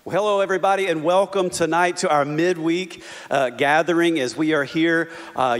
Well, hello, everybody, and welcome tonight to our midweek gathering as we are here.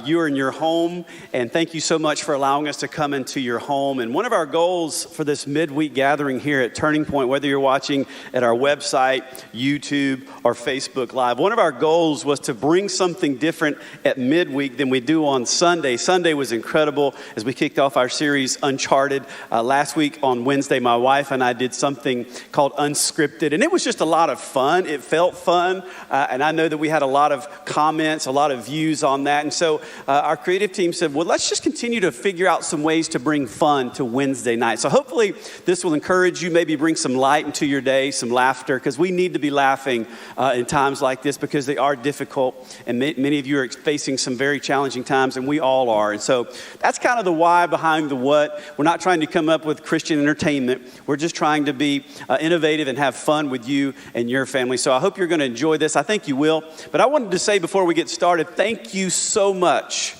You are in your home, and thank you so much for allowing us to come into your home. And one of our goals for this midweek gathering here at Turning Point, whether you're watching at our website, YouTube, or Facebook Live, one of our goals was to bring something different at midweek than we do on Sunday. Sunday was incredible as we kicked off our series, Uncharted. Last week on Wednesday, my wife and I did something called Unscripted, and it was just a lot of fun. It felt fun, and I know that we had a lot of comments, a lot of views on that. And so our creative team said, well, let's just continue to figure out some ways to bring fun to Wednesday night. So hopefully this will encourage you, maybe bring some light into your day, some laughter, because we need to be laughing in times like this because they are difficult, and many of you are facing some very challenging times, and we all are. And so that's kind of the why behind the what. We're not trying to come up with Christian entertainment. We're just trying to be innovative and have fun with you and your family. So I hope you're going to enjoy this. I think you will. But I wanted to say before we get started, thank you so much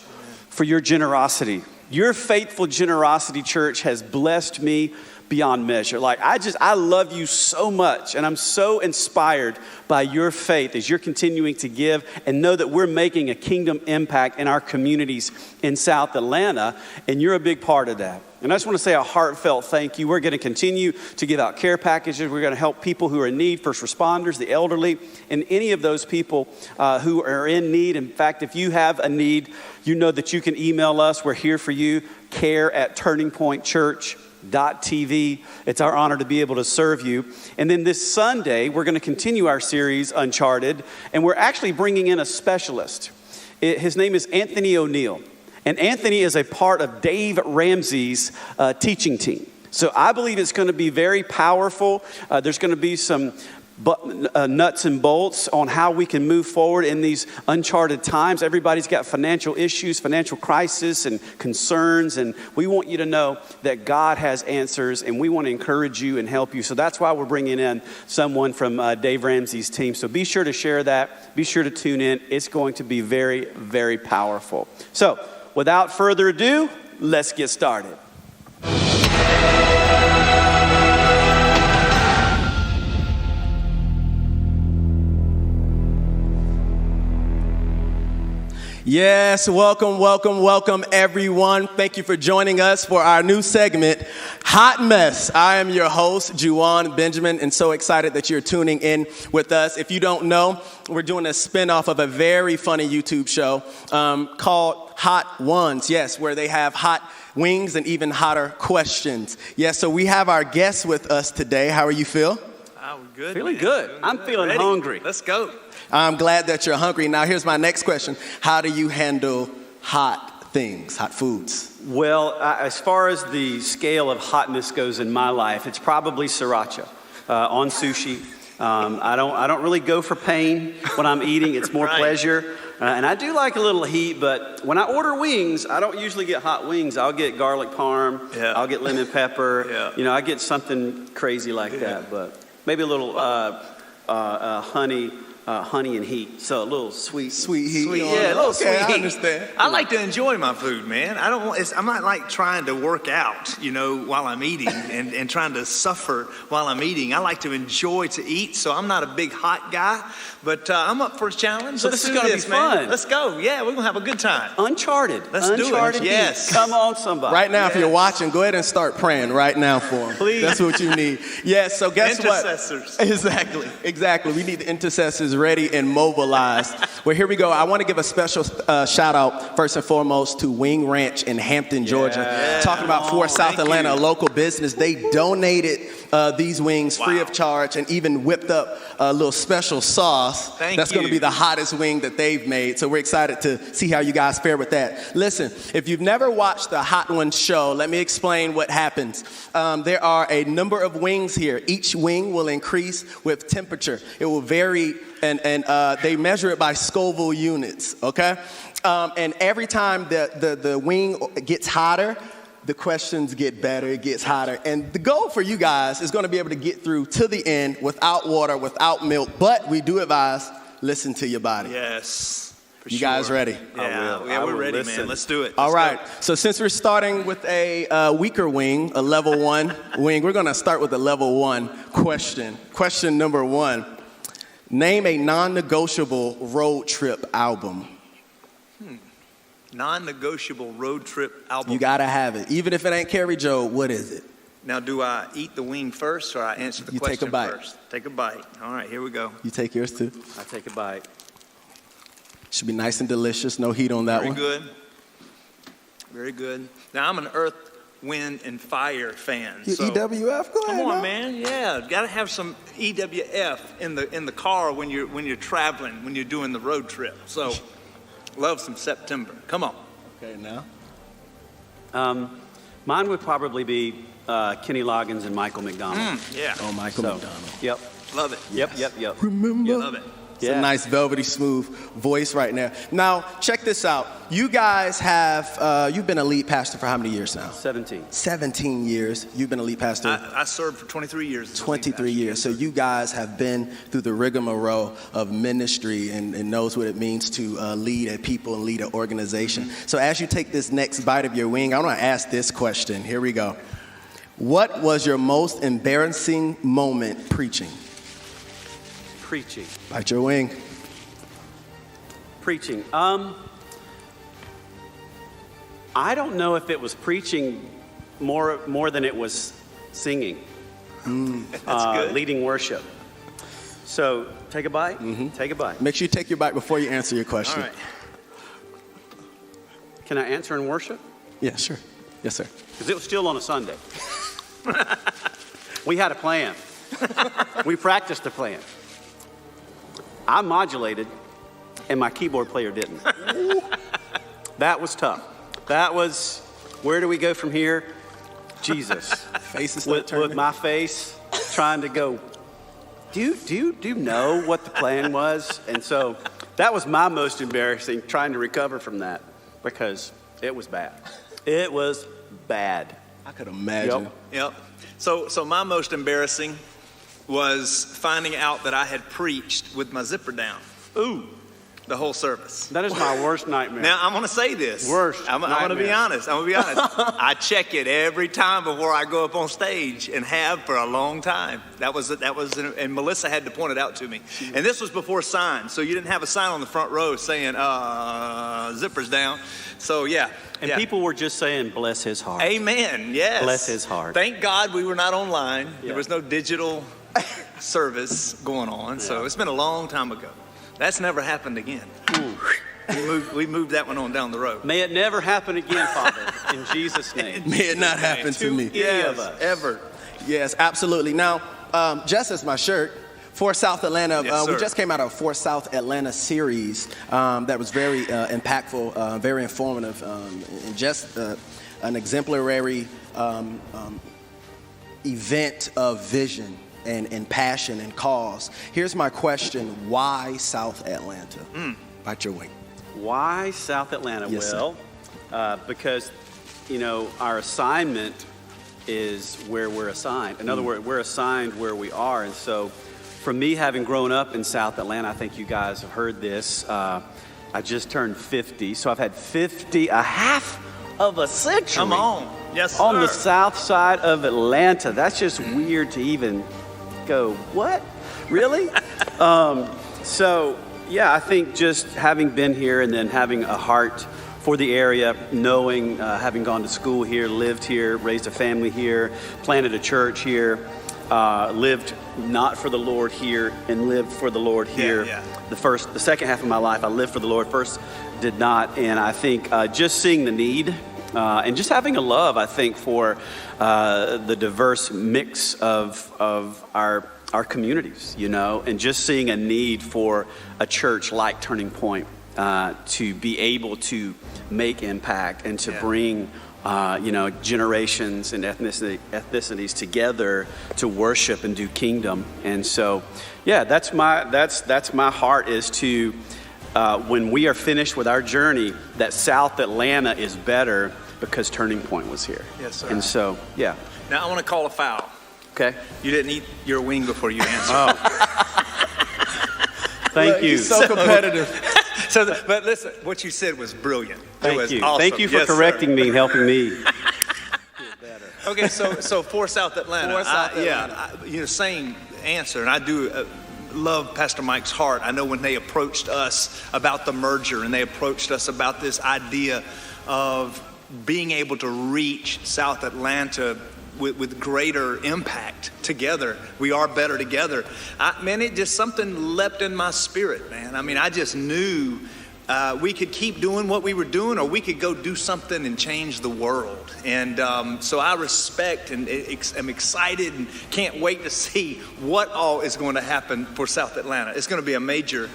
for your generosity. Your faithful generosity, church, has blessed me beyond measure. I love you so much, and I'm so inspired by your faith as you're continuing to give and know that we're making a kingdom impact in our communities in South Atlanta, and you're a big part of that. And I just want to say a heartfelt thank you. We're going to continue to give out care packages. We're going to help people who are in need, first responders, the elderly, and any of those people who are in need. In fact, if you have a need, you know that you can email us. We're here for you, care@turningpointchurch.tv. It's our honor to be able to serve you. And then this Sunday, we're going to continue our series, Uncharted, and we're actually bringing in a specialist. His name is Anthony O'Neill. And Anthony is a part of Dave Ramsey's teaching team. So I believe it's going to be very powerful. There's going to be some nuts and bolts on how we can move forward in these uncharted times. Everybody's got financial issues, financial crisis and concerns, and we want you to know that God has answers, and we want to encourage you and help you. So that's why we're bringing in someone from Dave Ramsey's team. So be sure to share that. Be sure to tune in. It's going to be very, very powerful. So without further ado, let's get started. Yes, welcome everyone. Thank you for joining us for our new segment, Hot Mess. I am your host, Juwan Benjamin, and so excited that you're tuning in with us. If you don't know, we're doing a spinoff of a very funny YouTube show called Hot Ones, yes, where they have hot wings and even hotter questions. Yes, so we have our guest with us today. How are you, Phil? I'm good. Feeling good. I'm feeling hungry. Let's go. I'm glad that you're hungry. Now, here's my next question. How do you handle hot things, hot foods? Well, as far as the scale of hotness goes in my life, it's probably sriracha on sushi. I don't really go for pain when I'm eating. It's more pleasure. And I do like a little heat, but when I order wings, I don't usually get hot wings. I'll get garlic parm. Yeah. I'll get lemon pepper. Yeah. You know, I get something crazy like that, but maybe a little honey and heat, so a little sweet heat. Yeah, a little sweet heat. I understand. I like to enjoy my food, man. I'm not like trying to work out, while I'm eating and trying to suffer while I'm eating. I like to enjoy to eat, so I'm not a big hot guy, but I'm up for a challenge. So this is going to be fun. Let's go. Yeah, we're going to have a good time. Uncharted. Let's do it. Yes. Come on, somebody. Right now, if you're watching, go ahead and start praying right now for them. Please. That's what you need. Yes, so guess Intercessors. What? Exactly. We need the intercessors ready and mobilized. Well, here we go. I want to give a special shout out, first and foremost, to Wing Ranch in Hampton, Georgia. Yeah. Talking about for South Atlanta, a local business. They donated these wings free of charge and even whipped up a little special sauce. That's going to be the hottest wing that they've made. So we're excited to see how you guys fare with that. Listen, if you've never watched the Hot Ones show, let me explain what happens. There are a number of wings here. Each wing will increase with temperature. It will vary, and they measure it by Scoville units, okay? And every time the wing gets hotter, the questions get better, it gets hotter. And the goal for you guys is going to be able to get through to the end without water, without milk. But we do advise, listen to your body. Yes. You guys ready? Yeah, we're ready, man. Let's do it. All right. So since we're starting with a weaker wing, a level 1 wing, we're going to start with a level 1 question. Question number 1. Name a non-negotiable road trip album. Non-negotiable road trip album. You gotta have it. Even if it ain't Carrie Joe, what is it? Now, do I eat the wing first or I answer the You question take a bite. first? Take a bite. All right, here we go. You take yours too. I take a bite. Should be nice and delicious. No heat on that Very one. good. Very good. Now, I'm an Earth, Wind, and Fire fan. You so EWF? Go ahead. come on, now. man. Yeah, got to have some EWF in the car when you're traveling, when you're doing the road trip. So, love some September. Come on. Okay, now. Mine would probably be Kenny Loggins and Michael McDonald. Yeah. Oh, Michael So, McDonald. Yep. Love it. Yep. Remember? Love it. It's Yeah. a nice velvety smooth voice right now. Now, check this out. You guys have, you've been a lead pastor for how many years now? 17. 17 years. You've been a lead pastor. I served for 23 years. as a lead 23 pastor. years. So you guys have been through the rigmarole of ministry and knows what it means to lead a people and lead an organization. So as you take this next bite of your wing, I want to ask this question. Here we go. What was your most embarrassing moment preaching? Preaching. Bite your wing. Preaching. I don't know if it was preaching more than it was singing. That's good. Leading worship. So take a bite. Take a bite. Make sure you take your bite before you answer your question. All right. Can I answer in worship? Yeah, sure. Yes, sir. Because it was still on a Sunday. We had a plan. We practiced the plan. I modulated, and my keyboard player didn't. That was tough. That was, where do we go from here? Jesus. Faces With my face trying to go, do you know what the plan was? And so that was my most embarrassing, trying to recover from that, because it was bad. It was bad. I could imagine. Yep. So my most embarrassing was finding out that I had preached with my zipper down. Ooh, The whole service. that is my worst nightmare. Now, I'm going to say this. Worst I'm going to be nightmare. honest. I check it every time before I go up on stage and have for a long time. That was, and Melissa had to point it out to me. And this was before signs. So you didn't have a sign on the front row saying, zippers down. So, yeah. And yeah. people were just saying, bless his heart. Amen. Yes. Bless his heart. Thank God we were not online. Yeah. There was no digital service going on. So it's been a long time ago. That's never happened again. We moved that one on down the road. May it never happen again, Father, in Jesus' name. May it not happen to me. Any of us. Ever. Yes, absolutely. Now, just as my shirt, For South Atlanta, Yes, we sir. just came out of For South Atlanta series that was very impactful, very informative, and just an exemplary event of vision and passion and cause. Here's my question: why South Atlanta? Bite your wing. Why South Atlanta? Yes, sir. Well, because, you know, our assignment is where we're assigned. In other words, we're assigned where we are. And so for me, having grown up in South Atlanta, I think you guys have heard this. I just turned 50. So I've had 50, a half of a century. Come on. Yes, sir. On the south side of Atlanta. That's just weird to even go, what? Really? So, yeah, I think just having been here and then having a heart for the area, knowing, having gone to school here, lived here, raised a family here, planted a church here, lived not for the Lord here and lived for the Lord here. Yeah. The second half of my life, I lived for the Lord. First, did not. And I think just seeing the need and just having a love, I think, for the diverse mix of our communities, you know, and just seeing a need for a church like Turning Point to be able to make impact and to bring, you know, generations and ethnicities together to worship and do kingdom. And so, yeah, that's my heart, is to when we are finished with our journey, that South Atlanta is better because Turning Point was here. Yes, sir. And so, yeah. Now I want to call a foul. Okay. You didn't eat your wing before you answered. Thank you. He's so competitive. But listen, what you said was brilliant. It Thank was you. awesome. Thank you for Yes, sir. correcting me and helping me. Okay, so for South Atlanta, For South Atlanta. you know, same answer, and I do love Pastor Mike's heart. I know when they approached us about the merger and they approached us about this idea of being able to reach South Atlanta with greater impact together. We are better together. Man, it just something leapt in my spirit, man. I mean, I just knew we could keep doing what we were doing, or we could go do something and change the world. And so I respect and am excited and can't wait to see what all is going to happen for South Atlanta. It's going to be a major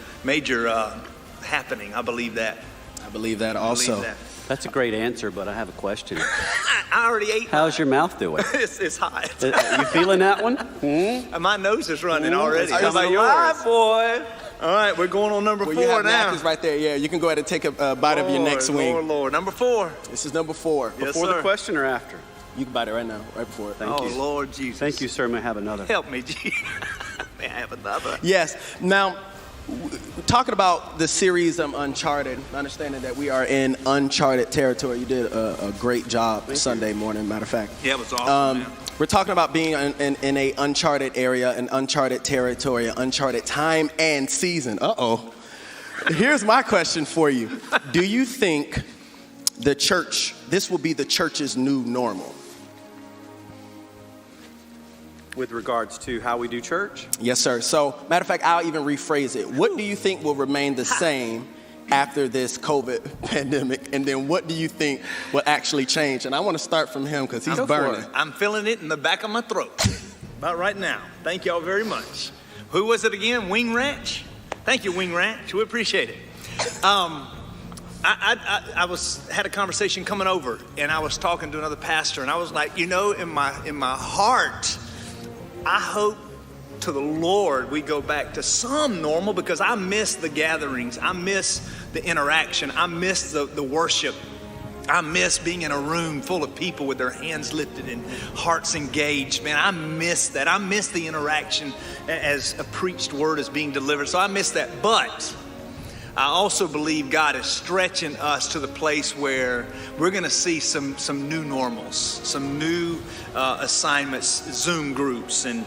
happening. I believe that. I believe that also. Believe that. That's a great answer, but I have a question. I already ate. How's your mouth doing? It's hot. You feeling that one? My nose is running already. How about yours? boy? All right, we're going on number 4 you have now. napkins right there. Yeah, you can go ahead and take a bite of your next wing. Lord. Number 4. This is number 4. Yes, Before the sir. question or after? You can bite it right now, right before it. Thank you. Lord Jesus. Thank you, sir. May I have another? Help me, Jesus. May I have another? Yes. Now, talking about the series Uncharted, understanding that we are in uncharted territory. You did a great job Sunday morning, matter of fact. Yeah, it was awesome, man. We're talking about being in a uncharted area, an uncharted territory, an uncharted time and season. Uh-oh. Here's my question for you. Do you think this will be the church's new normal? With regards to how we do church? Yes, sir. So, matter of fact, I'll even rephrase it. What do you think will remain the same after this COVID pandemic? And then what do you think will actually change? And I want to start from him because he's burning. I'm feeling it in the back of my throat. About right now. Thank y'all very much. Who was it again? Wing Ranch? Thank you, Wing Ranch. We appreciate it. I had a conversation coming over, and I was talking to another pastor, and I was like, in my heart, I hope to the Lord we go back to some normal, because I miss the gatherings. I miss the interaction. I miss the worship. I miss being in a room full of people with their hands lifted and hearts engaged. Man, I miss that. I miss the interaction as a preached word is being delivered. So I miss that. But I also believe God is stretching us to the place where we're going to see some new normals, some new assignments, Zoom groups, and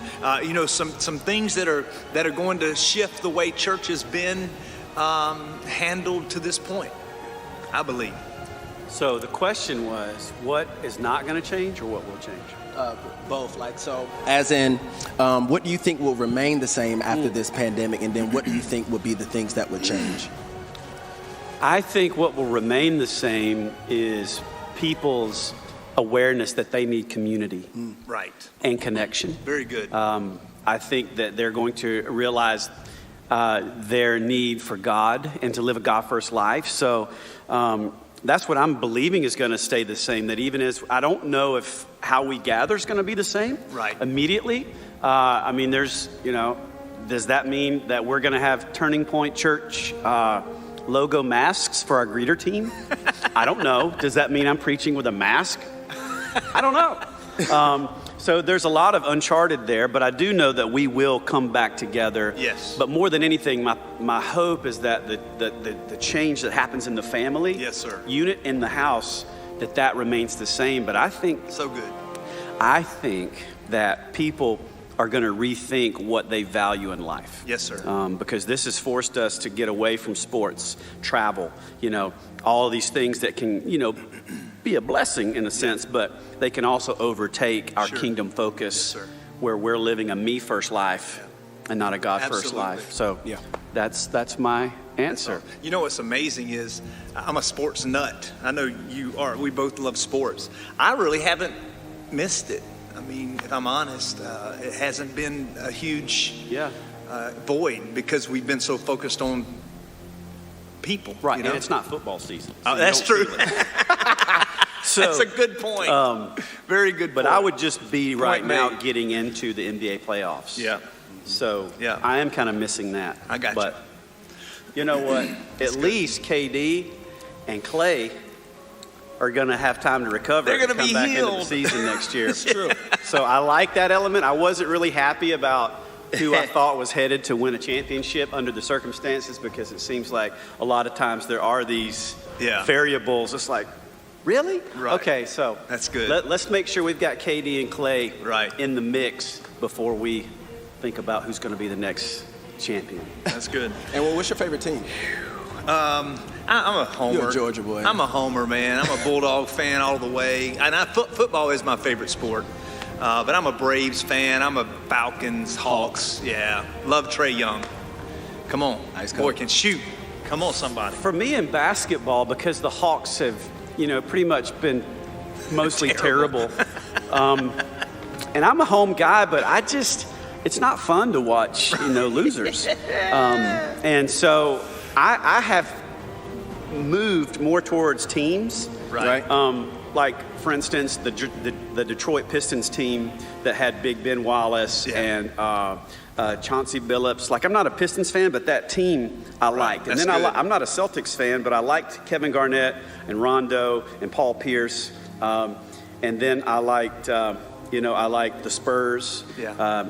some things that are going to shift the way church has been handled to this point, I believe. So the question was, what is not going to change or what will change? Both, as in, what do you think will remain the same after this pandemic, and then what do you think will be the things that would change? I think what will remain the same is people's awareness that they need community, right, and connection. Very good. I think that they're going to realize their need for God and to live a God-first life. So that's what I'm believing is going to stay the same. That even as I don't know if how we gather is going to be the same, right, immediately. There's, does that mean that we're going to have Turning Point Church logo masks for our greeter team? I don't know. Does that mean I'm preaching with a mask? I don't know. So there's a lot of uncharted there, but I do know that we will come back together. Yes. But more than anything, my hope is that the change that happens in the family, yes, sir, unit in the house, that remains the same. But I think so good. I think that people are going to rethink what they value in life. Yes, sir. Because this has forced us to get away from sports, travel, all of these things that can, be a blessing in a sense, but they can also overtake our kingdom focus, yes, where we're living a me first life and not a God first life. So yeah, that's my answer. You know what's amazing is I'm a sports nut. I know you are. We both love sports. I really haven't missed it. I mean, if I'm honest, it hasn't been a huge void because we've been so focused on people. Right, and it's not football season. So that's true. So, that's a good point. Very good point. But I would just be right now getting into the NBA playoffs. Yeah. So I am kind of missing that. I got you. But you know what? At least KD and Clay are going to have time to recover. They're going to come be back healed into the season next year. It's true. So I like that element. I wasn't really happy about who I thought was headed to win a championship under the circumstances, because it seems like a lot of times there are these variables. It's like, really? Right. Okay, so that's good. Let's make sure we've got KD and Clay in the mix before we think about who's going to be the next champion. That's good. And what's your favorite team? I'm a homer. You're a Georgia boy. I'm a homer, man. I'm a Bulldog fan all the way. And football is my favorite sport. But I'm a Braves fan. I'm a Falcons, Hawks. Yeah. Love Trey Young. Come on. Nice boy coach. can shoot. Come on, somebody. For me in basketball, because the Hawks have, pretty much been mostly terrible. And I'm a home guy, but it's not fun to watch, losers. And so I have moved more towards teams. Right. Like, for instance, the Detroit Pistons team that had Big Ben Wallace and Chauncey Billups. Like, I'm not a Pistons fan, but that team I liked. And That's then good. I'm not a Celtics fan, but I liked Kevin Garnett and Rondo and Paul Pierce. And then I liked, I liked the Spurs. Yeah.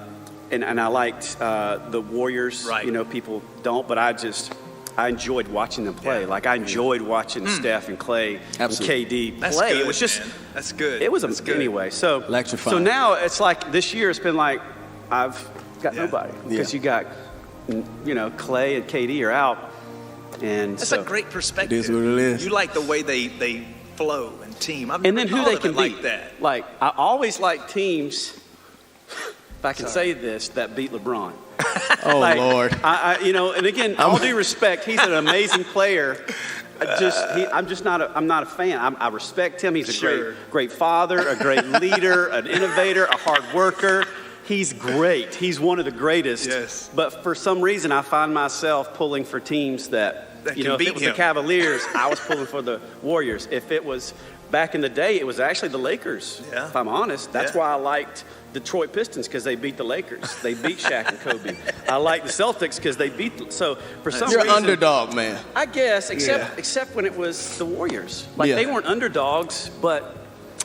And I liked the Warriors. Right. People don't, but I enjoyed watching them play. Yeah. Like, I enjoyed watching Steph and Clay Absolutely. and KD That's play. good, It was just, man. That's good. it was That's good. anyway. So Electrifying. So now it's like this year it's been like I've got Yeah. nobody because Yeah. you got Clay and KD are out, and That's so, a great perspective. It is what it is. You like the way they flow and team. I've and never then who thought they of can it beat. like that. Like, I always like teams. If I can say this, that beat LeBron. Oh, Like, Lord. And again, all due respect, he's an amazing player. I'm not a fan. I respect him. He's a Sure. great father, a great leader, an innovator, a hard worker. He's great. He's one of the greatest. Yes. But for some reason, I find myself pulling for teams that That if can beat it was him. the Cavaliers, I was pulling for the Warriors. If it was back in the day, it was actually the Lakers. Yeah. If I'm honest, that's Yeah. why I liked Detroit Pistons, because they beat the Lakers. They beat Shaq and Kobe. I like the Celtics because they beat. So for some You're an reason, underdog, man. I guess, except when it was the Warriors. Like, Yeah. they weren't underdogs, but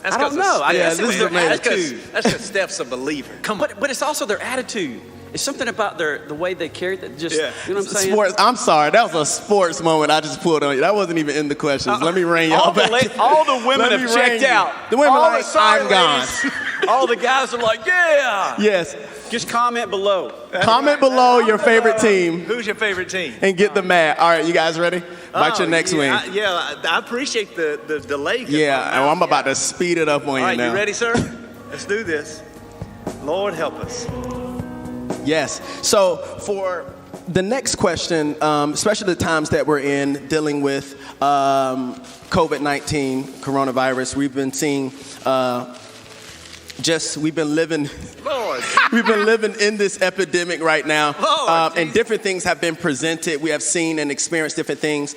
That's I don't 'cause know. of I Steph, guess it was this is their amazing. attitude. That's because Steph's a believer. Come on. But it's also their attitude. It's something about the way they carried that just, Yeah. you know what I'm saying? Sports. I'm sorry. That was a sports moment I just pulled on you. That wasn't even in the questions. Let me rein y'all back. All the women Let me have rein checked you. out. The women All are the like, sorry I'm gone. ladies, all the guys are like, yeah. Yes. Just comment below. Comment below your favorite team Who's your favorite team? and get the mat. All right, you guys ready? Bite your next wing. I appreciate the delay. Yeah, and I'm about to speed it up on All you right, now. you ready, sir? Let's do this. Lord help us. Yes. So for the next question, especially the times that we're in dealing with COVID-19, coronavirus, we've been seeing we've been living Lord. we've been living in this epidemic right now, Lord, and different things have been presented. We have seen and experienced different things,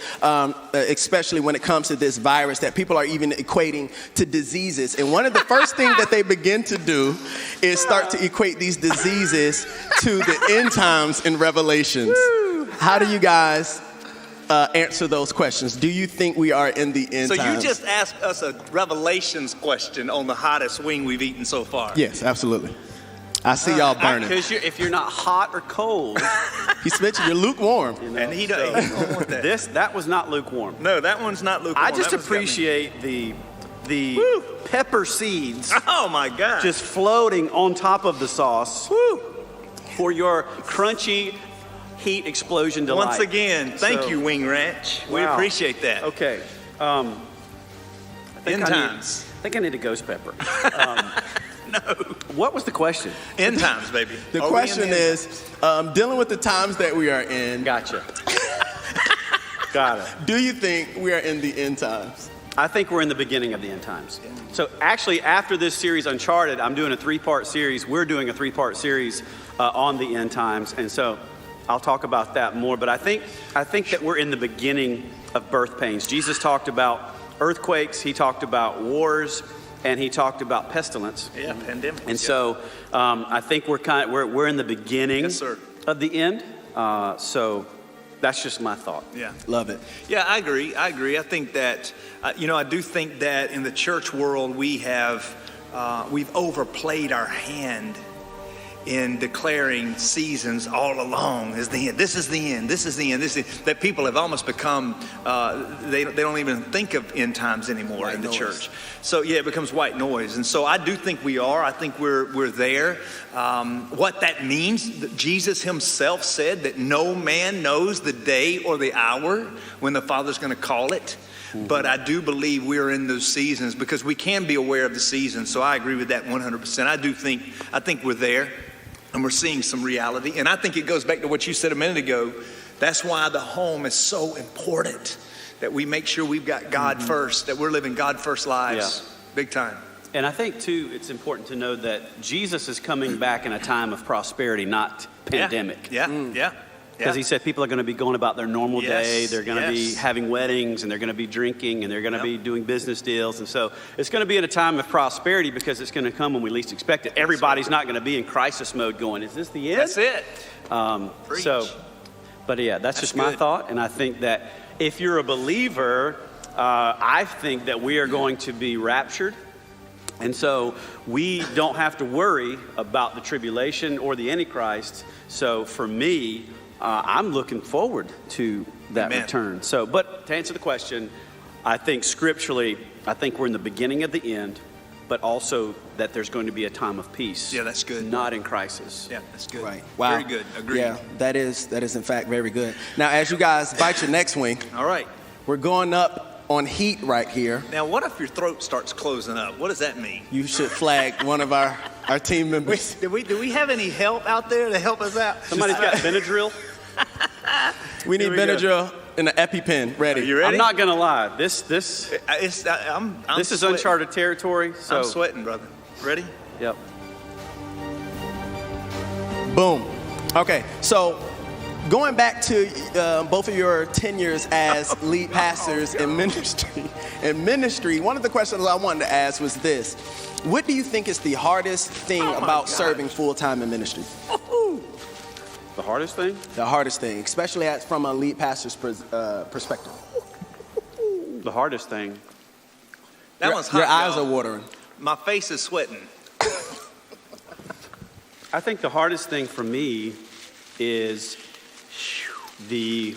especially when it comes to this virus that people are even equating to diseases. And one of the first things that they begin to do is start to equate these diseases to the end times in Revelations. How do you guys answer those questions? Do you think we are in the end So times? you just asked us a Revelations question on the hottest wing we've eaten so far. Yes, absolutely. I see y'all burning. Because if you're not hot or cold, He's mentioned you're lukewarm. And he don't want that. that was not lukewarm. No, that one's not lukewarm. I just That one's got me. appreciate the pepper seeds Oh my God. just floating on top of the sauce for your crunchy heat explosion delight. Once again, thank So- you, Wing Ranch. We Wow. appreciate that. Okay. End times. I think I need a ghost pepper. No. What was the question? End times, baby. The Are we in question the end is, dealing with the times that we are in, Gotcha. Got it. do you think we are in the end times? I think we're in the beginning of the end times. So actually, after this series, Uncharted, I'm doing a 3-part series. We're doing a 3-part series on the end times, and so I'll talk about that more. But I think that we're in the beginning of birth pains. Jesus talked about earthquakes. He talked about wars, and he talked about pestilence. Yeah, pandemic. And so I think we're in the beginning Yes, sir. of the end. So that's just my thought. Yeah. Love it. Yeah, I agree. I think that, I do think that in the church world we've overplayed our hand in declaring seasons all along as the end. This is the end. This is the end. This is that people have almost become. They don't even think of end times anymore in the church. So yeah, it becomes white noise. And so I do think we are. I think we're there. What that means, Jesus himself said that no man knows the day or the hour when the Father's going to call it. But I do believe we're in those seasons because we can be aware of the seasons. So I agree with that 100%. I think we're there and we're seeing some reality. And I think it goes back to what you said a minute ago. That's why the home is so important, that we make sure we've got God first, that we're living God first lives, big time. And I think too, it's important to know that Jesus is coming back in a time of prosperity, not pandemic. Yeah. Because he said people are going to be going about their normal day. They're going to be having weddings, and they're going to be drinking, and they're going to be doing business deals. And so it's going to be in a time of prosperity because it's going to come when we least expect it. Everybody's not going to be in crisis mode going, is this the end? That's it. But yeah, that's just my thought. And I think that if you're a believer, I think that we are going to be raptured. And so we don't have to worry about the tribulation or the Antichrist. So for me, I'm looking forward to that return. So, but to answer the question, I think scripturally, I think we're in the beginning of the end, but also that there's going to be a time of peace. Yeah, that's good. Not in crisis. Yeah, that's good. Right. Wow. Very good. Agreed. Yeah, that is in fact very good. Now, as you guys bite your next wing, all right, we're going up on heat right here. Now, what if your throat starts closing up? What does that mean? You should flag one of our team members. Do we have any help out there to help us out? Somebody's got Benadryl. We need Benadryl and an EpiPen ready. Are you ready? I'm not gonna lie. This is uncharted territory. So I'm sweating, brother. Ready? Yep. Boom. Okay, so going back to both of your tenures as lead pastors in ministry, one of the questions I wanted to ask was this: what do you think is the hardest thing about serving full-time in ministry? The hardest thing? The hardest thing, especially from a lead pastor's perspective. The hardest thing. That one's hot. Your eyes y'all. are watering. My face is sweating. I think the hardest thing for me is the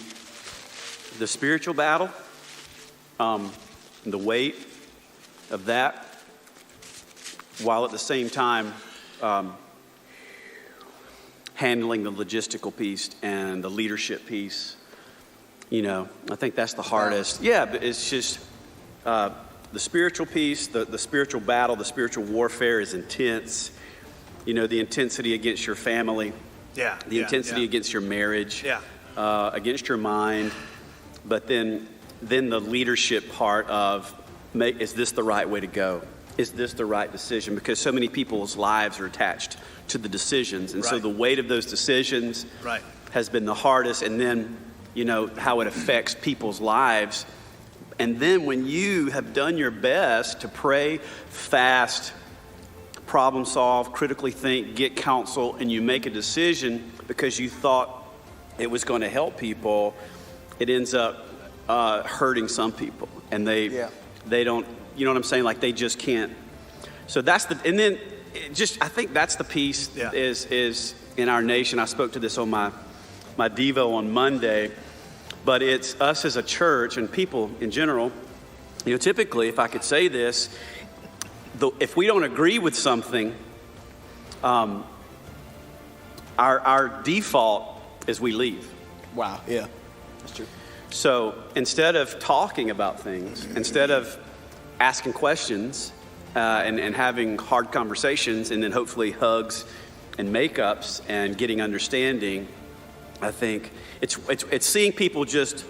spiritual battle, the weight of that, while at the same time handling the logistical piece and the leadership piece. You know, I think that's the hardest. Yeah, but it's just the spiritual piece, the spiritual battle, the spiritual warfare is intense. You know, the intensity against your family. Yeah. The intensity against your marriage. Yeah. Against your mind. But then the leadership part of, is this the right way to go? Is this the right decision? Because so many people's lives are attached to the decisions. And so the weight of those decisions has been the hardest. And then, you know, how it affects people's lives. And then when you have done your best to pray, fast, problem solve, critically think, get counsel, and you make a decision because you thought it was going to help people, it ends up hurting some people. And they don't, you know what I'm saying? Like they just can't. So that's and then I think that's the piece is in our nation. I spoke to this on my Devo on Monday, but it's us as a church and people in general. You know, typically, if I could say this, if we don't agree with something, our default is we leave. Wow, yeah, that's true. So instead of talking about things, instead of asking questions and having hard conversations and then hopefully hugs and makeups and getting understanding, I think it's seeing people just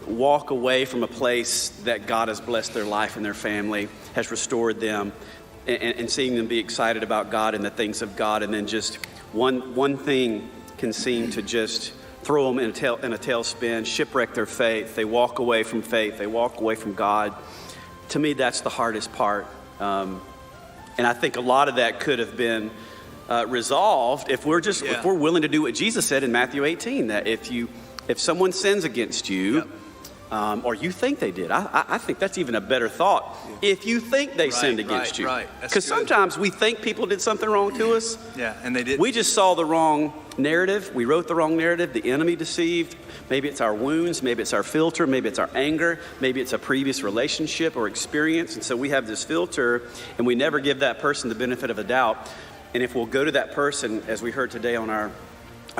walk away from a place that God has blessed their life and their family, has restored them, and seeing them be excited about God and the things of God, and then just one thing can seem to just throw them in a tailspin, shipwreck their faith. They walk away from faith. They walk away from God. To me, that's the hardest part. And I think a lot of that could have been resolved if we're if we're willing to do what Jesus said in Matthew 18, that if someone sins against you, or you think they did. I think that's even a better thought. If you think they sinned against you. Right. Because sometimes we think people did something wrong to us. Yeah, and they didn't. We just saw the wrong narrative. We wrote the wrong narrative. The enemy deceived. Maybe it's our wounds. Maybe it's our filter. Maybe it's our anger. Maybe it's a previous relationship or experience. And so we have this filter, and we never give that person the benefit of a doubt. And if we'll go to that person, as we heard today on our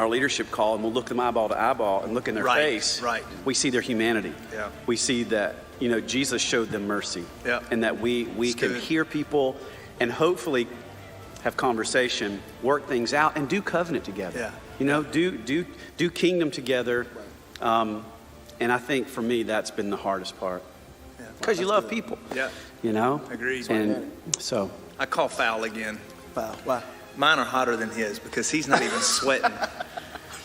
leadership call, and we'll look them eyeball to eyeball and look in their face, we see their humanity. Yeah. We see that, Jesus showed them mercy. Yeah. And that we can hear people and hopefully have conversation, work things out, and do covenant together. Yeah. Do kingdom together. And I think for me, that's been the hardest part. Because you love people. Yeah. Agreed. And so. I call foul again. Foul. Why? Mine are hotter than his because he's not even sweating.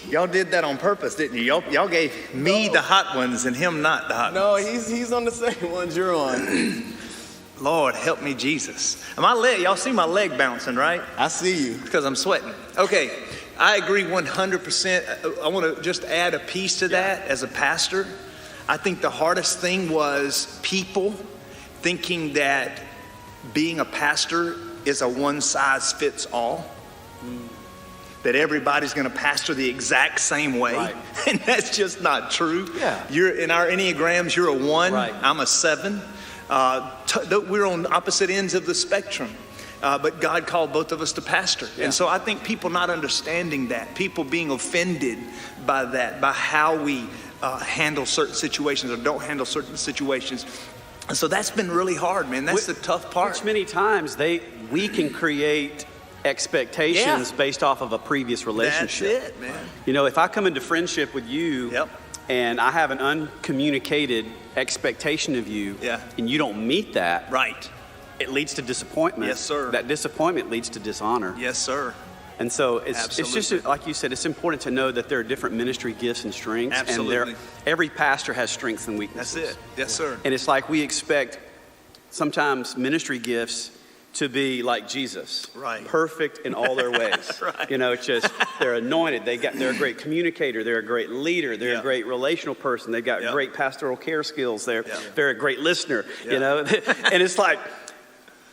Y'all did that on purpose, didn't you? Y'all gave me the hot ones and him not the hot ones. No, he's on the same ones you're on. Lord, help me, Jesus. And my leg, y'all see my leg bouncing, right? I see you. Because I'm sweating. Okay, I agree 100%. I want to just add a piece to that as a pastor. I think the hardest thing was people thinking that being a pastor is a one-size-fits-all. That everybody's going to pastor the exact same way. Right. And that's just not true. Yeah. You're in our Enneagrams, you're a 1, Right. I'm a 7. We're on opposite ends of the spectrum. But God called both of us to pastor. Yeah. And so I think people not understanding that, people being offended by that, by how we handle certain situations or don't handle certain situations. And so that's been really hard, man. That's the tough part. Which many times we can create expectations based off of a previous relationship. That's it, man. If I come into friendship with you and I have an uncommunicated expectation of you and you don't meet that, Right. it leads to disappointment. Yes, sir. That disappointment leads to dishonor. Yes, sir. And so it's just, Absolutely. like you said, it's important to know that there are different ministry gifts and strengths. Absolutely. And every pastor has strengths and weaknesses. That's it. Yes, sir. And it's like we expect sometimes ministry gifts to be like Jesus, Right. perfect in all their ways. Right. It's just they're anointed. They're a great communicator. They're a great leader. They're a great relational person. They've got great pastoral care skills. They're a great listener. And it's like,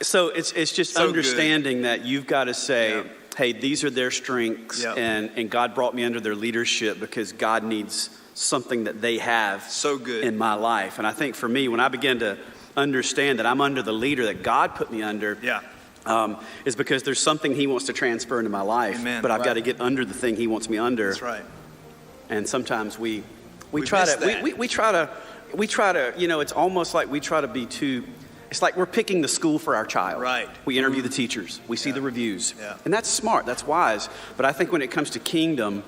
so it's just So understanding that you've got to say, hey, these are their strengths, Yeah. and God brought me under their leadership because God needs something that they have So good. in my life. And I think for me, when I began to understand that I'm under the leader that God put me under, is because there's something He wants to transfer into my life. Amen. But I've Right. got to get under the thing He wants me under. That's right. And sometimes we We try miss to that. we try to it's almost like we try to be too. It's like we're picking the school for our child. Right. We interview the teachers. We see the reviews. Yeah. And that's smart. That's wise. But I think when it comes to kingdom,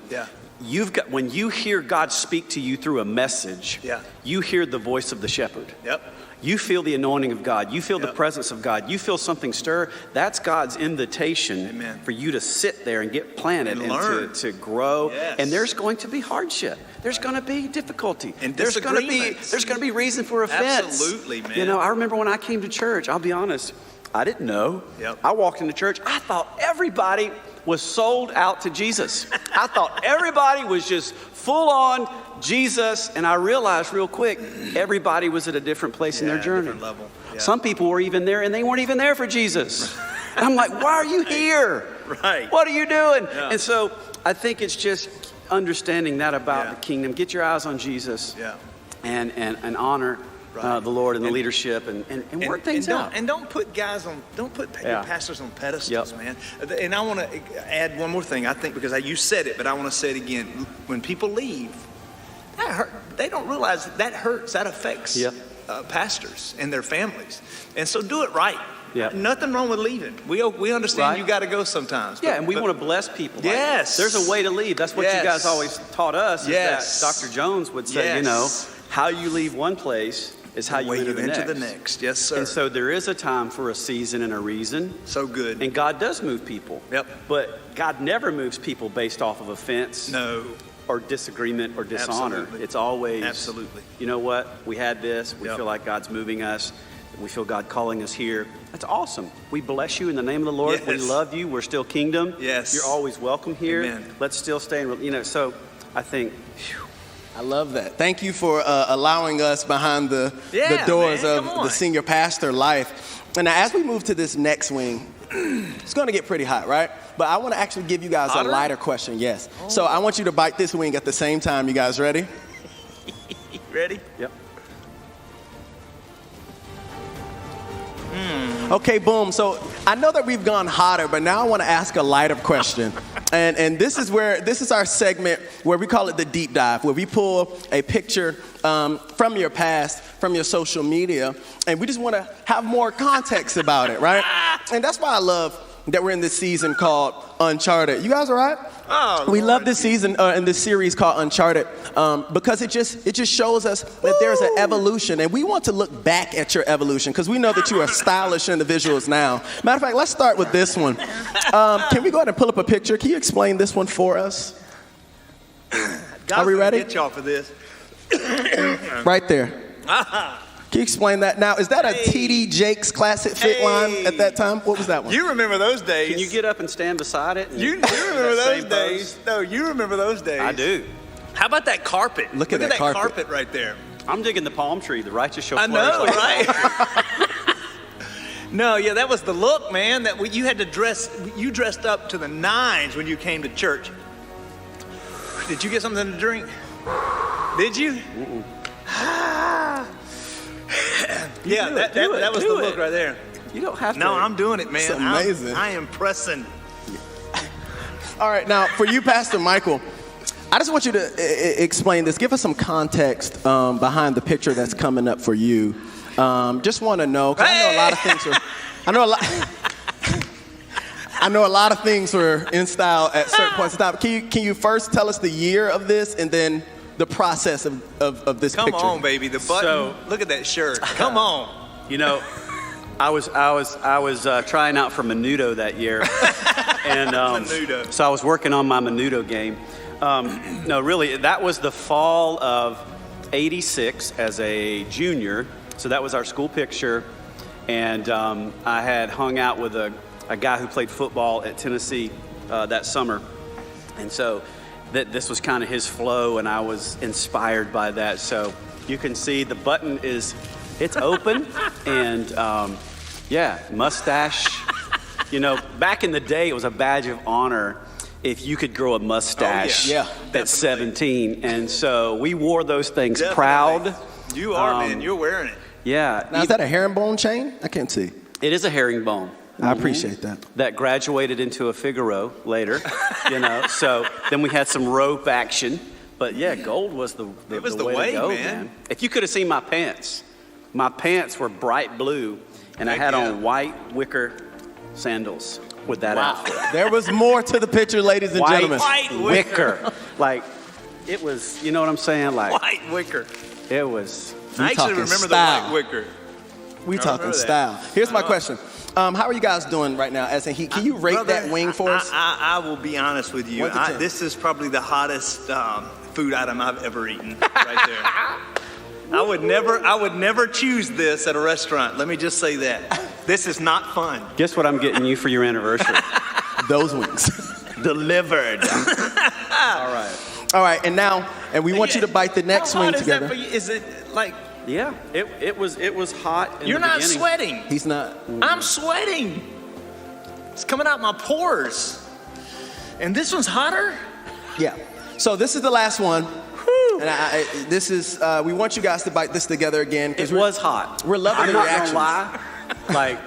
when you hear God speak to you through a message, you hear the voice of the shepherd. Yep. You feel the anointing of God. You feel the presence of God. You feel something stir. That's God's invitation for you to sit there and get planted and learn. to grow. Yes. And there's going to be hardship. There's going to be difficulty. And there's going disagreements. to be reason for offense. Absolutely, man. I remember when I came to church, I'll be honest, I didn't know. Yep. I walked into church, I thought everybody was sold out to Jesus. I thought everybody was just full on Jesus, and I realized real quick, everybody was at a different place in their journey. Different level. Yeah. Some people were even there, and they weren't even there for Jesus. And I'm like, why are you here? Right. What are you doing? Yeah. And so I think it's just understanding that about the kingdom. Get your eyes on Jesus and honor the Lord and the leadership and work things out. And don't put your pastors on pedestals, man. And I want to add one more thing. I think because you said it, but I want to say it again. When people leave, that hurt. They don't realize that hurts. That affects pastors and their families. And so do it right. Yeah. Nothing wrong with leaving. We understand you got to go sometimes. Yeah, and we want to bless people. Yes. There's a way to leave. That's what you guys always taught us. Yes. Is that Dr. Jones would say, how you leave one place is how you enter the next. Yes, sir. And so there is a time for a season and a reason. So good. And God does move people. Yep. But God never moves people based off of offense. No. Or disagreement or dishonor. Absolutely. It's always, Absolutely. You know what? We had this. We feel like God's moving us. We feel God calling us here. That's awesome. We bless you in the name of the Lord. Yes. We love you. We're still kingdom. Yes. You're always welcome here. Amen. Let's still stay in, so I think, I love that. Thank you for allowing us behind the doors of the senior pastor life. And now as we move to this next wing, it's going to get pretty hot, right? But I want to actually give you guys a lighter question, yes. Oh. So I want you to bite this wing at the same time. You guys ready? Ready? Yep. Okay, boom. So I know that we've gone hotter, but now I want to ask a lighter question. And this is our segment where we call it the deep dive, where we pull a picture from your past, from your social media, and we just want to have more context about it, right? And that's why I love that we're in this season called Uncharted. You guys all right? Oh, we love this season in this series called Uncharted because it just shows us that there's an evolution, and we want to look back at your evolution because we know that you are stylish individuals now. Matter of fact, let's start with this one. Can we go ahead and pull up a picture? Can you explain this one for us? Are we ready? Get y'all for this. Right there. Can you explain that? Now, is that a TD Jakes Classic Fit line at that time? What was that one? You remember those days. Can you get up and stand beside it? You remember those days. No, you remember those days. I do. How about that carpet? Look at that carpet right there. I'm digging the palm tree. The righteous shall I flourish. know, right? No, yeah, that was the look, man. That you had to dress. You dressed up to the nines when you came to church. Did you get something to drink? Did you? Yeah, that was the look right there. You don't have to. No, I'm doing it, man. It's amazing. I am pressing. All right, now for you, Pastor Michael, I just want you to explain this. Give us some context behind the picture that's coming up for you. Just want to know, 'cause I know a lot of things were. I know a lot of things were in style at certain points in time. Can you first tell us the year of this and then the process of this picture? Come on, baby. The button. Look at that shirt. Come on. You know, I was trying out for Menudo that year, and Menudo. So I was working on my Menudo game. No, really, that was the fall of '86 as a junior. So that was our school picture, and I had hung out with a guy who played football at Tennessee that summer, and so this was kind of his flow, and I was inspired by that. So you can see the button it's open, and mustache. You know, back in the day, it was a badge of honor if you could grow a mustache at 17, and so we wore those things proud. You are, man. You're wearing it. Yeah. Now, is that a herringbone chain? I can't see. It is a herringbone. I appreciate that. That graduated into a Figaro later, you know. So then we had some rope action, but yeah, gold was the way to go, man. If you could have seen my pants were bright blue, and I had on white wicker sandals with that outfit. There was more to the picture, ladies and gentlemen. White wicker. Like, it was, you know what I'm saying? Like, White wicker. it was. I actually remember style. the white wicker. We talking style. Here's my question. How are you guys doing right now as in heat? Can you rate that wing for us? I will be honest with you. This is probably the hottest food item I've ever eaten right there. I would never choose this at a restaurant. Let me just say that. This is not fun. Guess what I'm getting you for your anniversary? Those wings. Delivered. All right, and we want you to bite the next wing together. Is it like? Yeah, it was hot. You're not sweating. He's not. I'm sweating. It's coming out my pores. And this one's hotter? Yeah. So this is the last one. And this is, we want you guys to bite this together again. It was hot. We're loving the reactions. I'm not gonna lie. Like,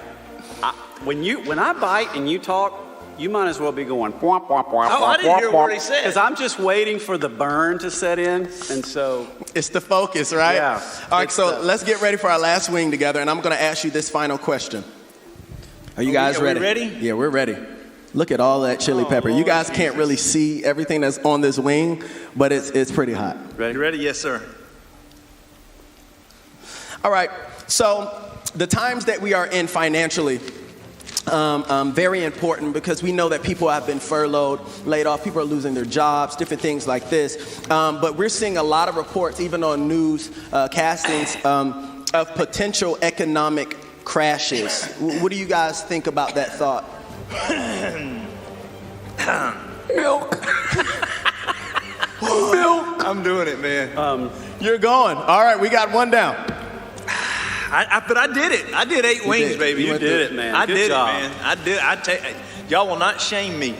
when I bite and you talk, you might as well be going. I didn't hear what he said. Because I'm just waiting for the burn to set in, and so it's the focus, right? Yeah. All right, so let's get ready for our last wing together, and I'm going to ask you this final question. Are you guys ready? Are we ready? Yeah, we're ready. Look at all that chili pepper. You guys can't really see everything that's on this wing, but it's pretty hot. Ready? Ready? Yes, sir. All right. So the times that we are in financially. Very important because we know that people have been furloughed, laid off, people are losing their jobs, different things like this. But we're seeing a lot of reports, even on news castings, of potential economic crashes. What do you guys think about that thought? Milk. I'm doing it, man. You're going. All right, we got one down. But I did it. I did 8 wings, did. baby. You did it, man. I Good did job. it, man. I did. Y'all will not shame me.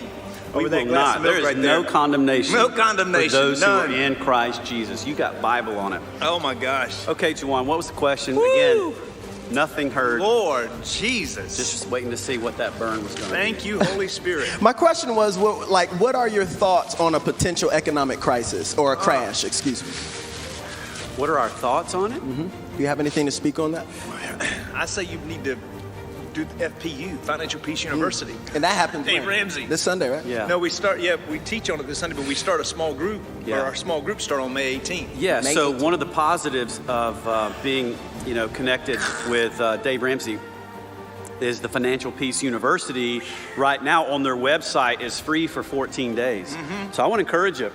We Over that will glass not. of milk There is right no there. condemnation. No condemnation, for those none. who are in Christ Jesus. You got Bible on it. Oh my gosh. Okay, Juwan, what was the question? Woo! Again, nothing heard. Lord Jesus. Just waiting to see what that burn was going to be. Thank you, Holy Spirit. My question was, what are your thoughts on a potential economic crisis or a crash, excuse me? What are our thoughts on it? Do you have anything to speak on that? I say you need to do FPU, Financial Peace University. And that happens Dave when? Ramsey. This Sunday, right? Yeah. No, we teach on it this Sunday, but we start a small group, Yeah. or our small group start on May 18th. Yeah, May so 18th. one of the positives of being, connected with Dave Ramsey is the Financial Peace University. Right now on their website is free for 14 days. So I want to encourage you,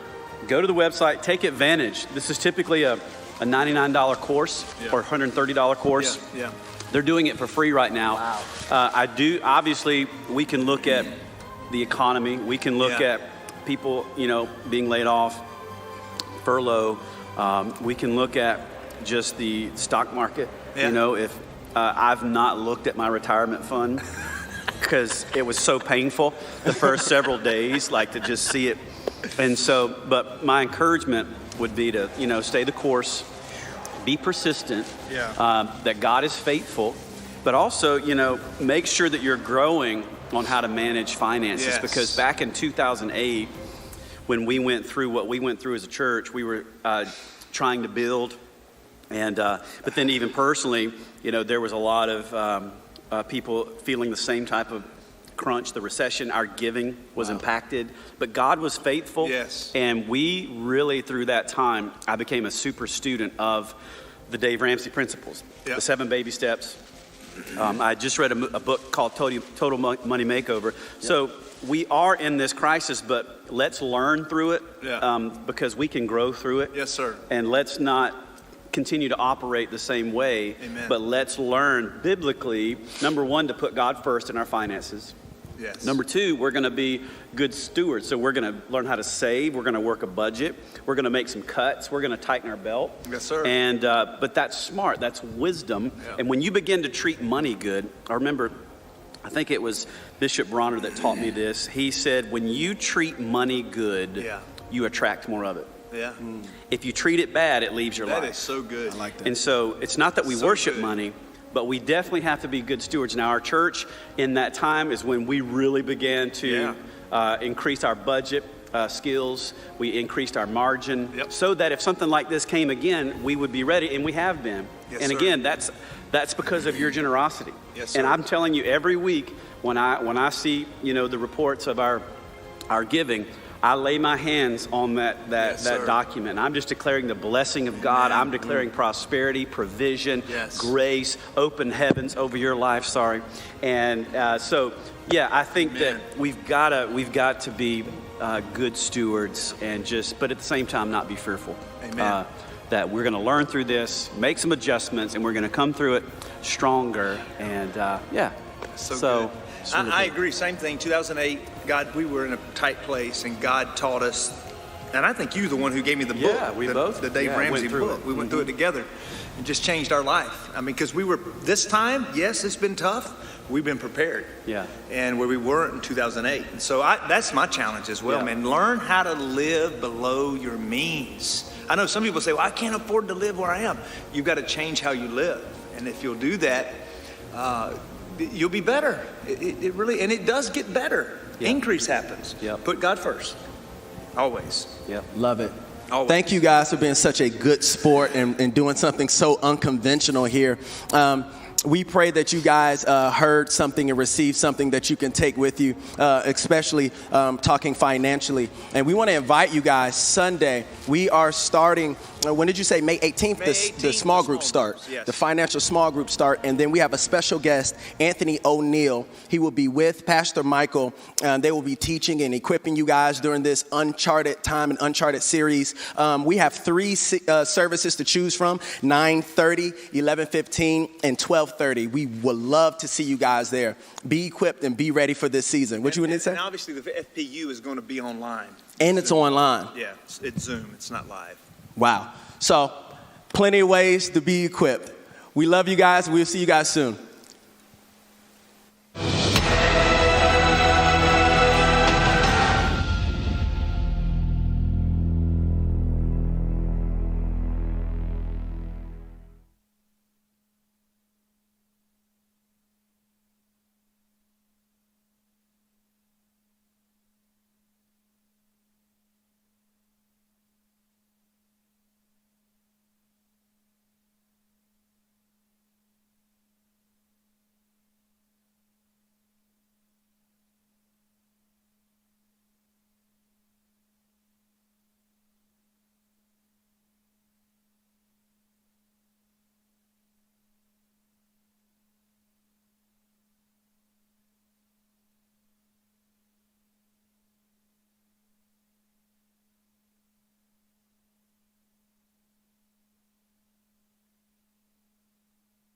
go to the website, take advantage. This is typically a $99 course or $130 course. Yeah. They're doing it for free right now. Wow. Obviously, we can look at the economy. We can look at people, being laid off, furlough. We can look at just the stock market. Yeah. If I've not looked at my retirement fund because it was so painful the first several days, to just see it. And so, but my encouragement would be to, stay the course, be persistent, that God is faithful, but also, make sure that you're growing on how to manage finances. Yes. Because back in 2008, when we went through what we went through as a church, we were trying to build. And but then even personally, there was a lot of people feeling the same type of crunch, the recession. Our giving was impacted, but God was faithful. Yes. And we really, through that time, I became a super student of the Dave Ramsey principles, the 7 baby steps. I just read a book called Total Money Makeover. So we are in this crisis, but let's learn through it because we can grow through it. Yes, sir. And let's not continue to operate the same way, Amen. but let's learn biblically, number one, to put God first in our finances. Yes. Number two, we're going to be good stewards. So we're going to learn how to save. We're going to work a budget. We're going to make some cuts. We're going to tighten our belt. Yes, sir. And but that's smart. That's wisdom. Yeah. And when you begin to treat money good, I remember, I think it was Bishop Bronner that taught me this. He said, when you treat money good, you attract more of it. Yeah. If you treat it bad, it leaves your life. That is so good. I like that. And so it's not that we So worship good. money, but we definitely have to be good stewards. Now, our church in that time is when we really began to increase our budget skills. We increased our margin so that if something like this came again, we would be ready, and we have been. Yes, and sir. again, that's because of your generosity. Yes, sir. And I'm telling you, every week when I see the reports of our giving, I lay my hands on that sir. document. And I'm just declaring the blessing of God. Amen. I'm declaring prosperity, provision, Yes. grace, open heavens over your life. And so, I think that we've got to be good stewards and but at the same time not be fearful. Amen. That we're going to learn through this, make some adjustments, and we're going to come through it stronger. And So good. I agree. Same thing. 2008, God, we were in a tight place, and God taught us. And I think you're the one who gave me the book. Yeah, we both the Dave went Ramsey through book. it. We went through it together, and just changed our life. I mean, because we were this time. Yes, it's been tough. We've been prepared. Yeah. And where we weren't in 2008. And so that's my challenge as well, Yeah. man. Learn how to live below your means. I know some people say, "Well, I can't afford to live where I am." You've got to change how you live, and if you'll do that, you'll be better. It really, and it does get better. Yeah. Increase happens. Yeah. Put God first. Always. Yep. Love it. Always. Thank you guys for being such a good sport and doing something so unconventional here. We pray that you guys heard something and received something that you can take with you, especially talking financially. And we want to invite you guys Sunday. We are starting, when did you say, May 18th? May The 18th, small group start. yes. The financial small group start. And then we have a special guest, Anthony O'Neill. He will be with Pastor Michael. They will be teaching and equipping you guys during this Uncharted time and Uncharted series. We have 3 services to choose from, 9:30, 11:15, and 12:30. We would love to see you guys there. Be equipped and be ready for this season. What you want to say? And obviously the FPU is going to be online. And it's online. Yeah, it's Zoom. It's not live. Wow. So plenty of ways to be equipped. We love you guys. We'll see you guys soon.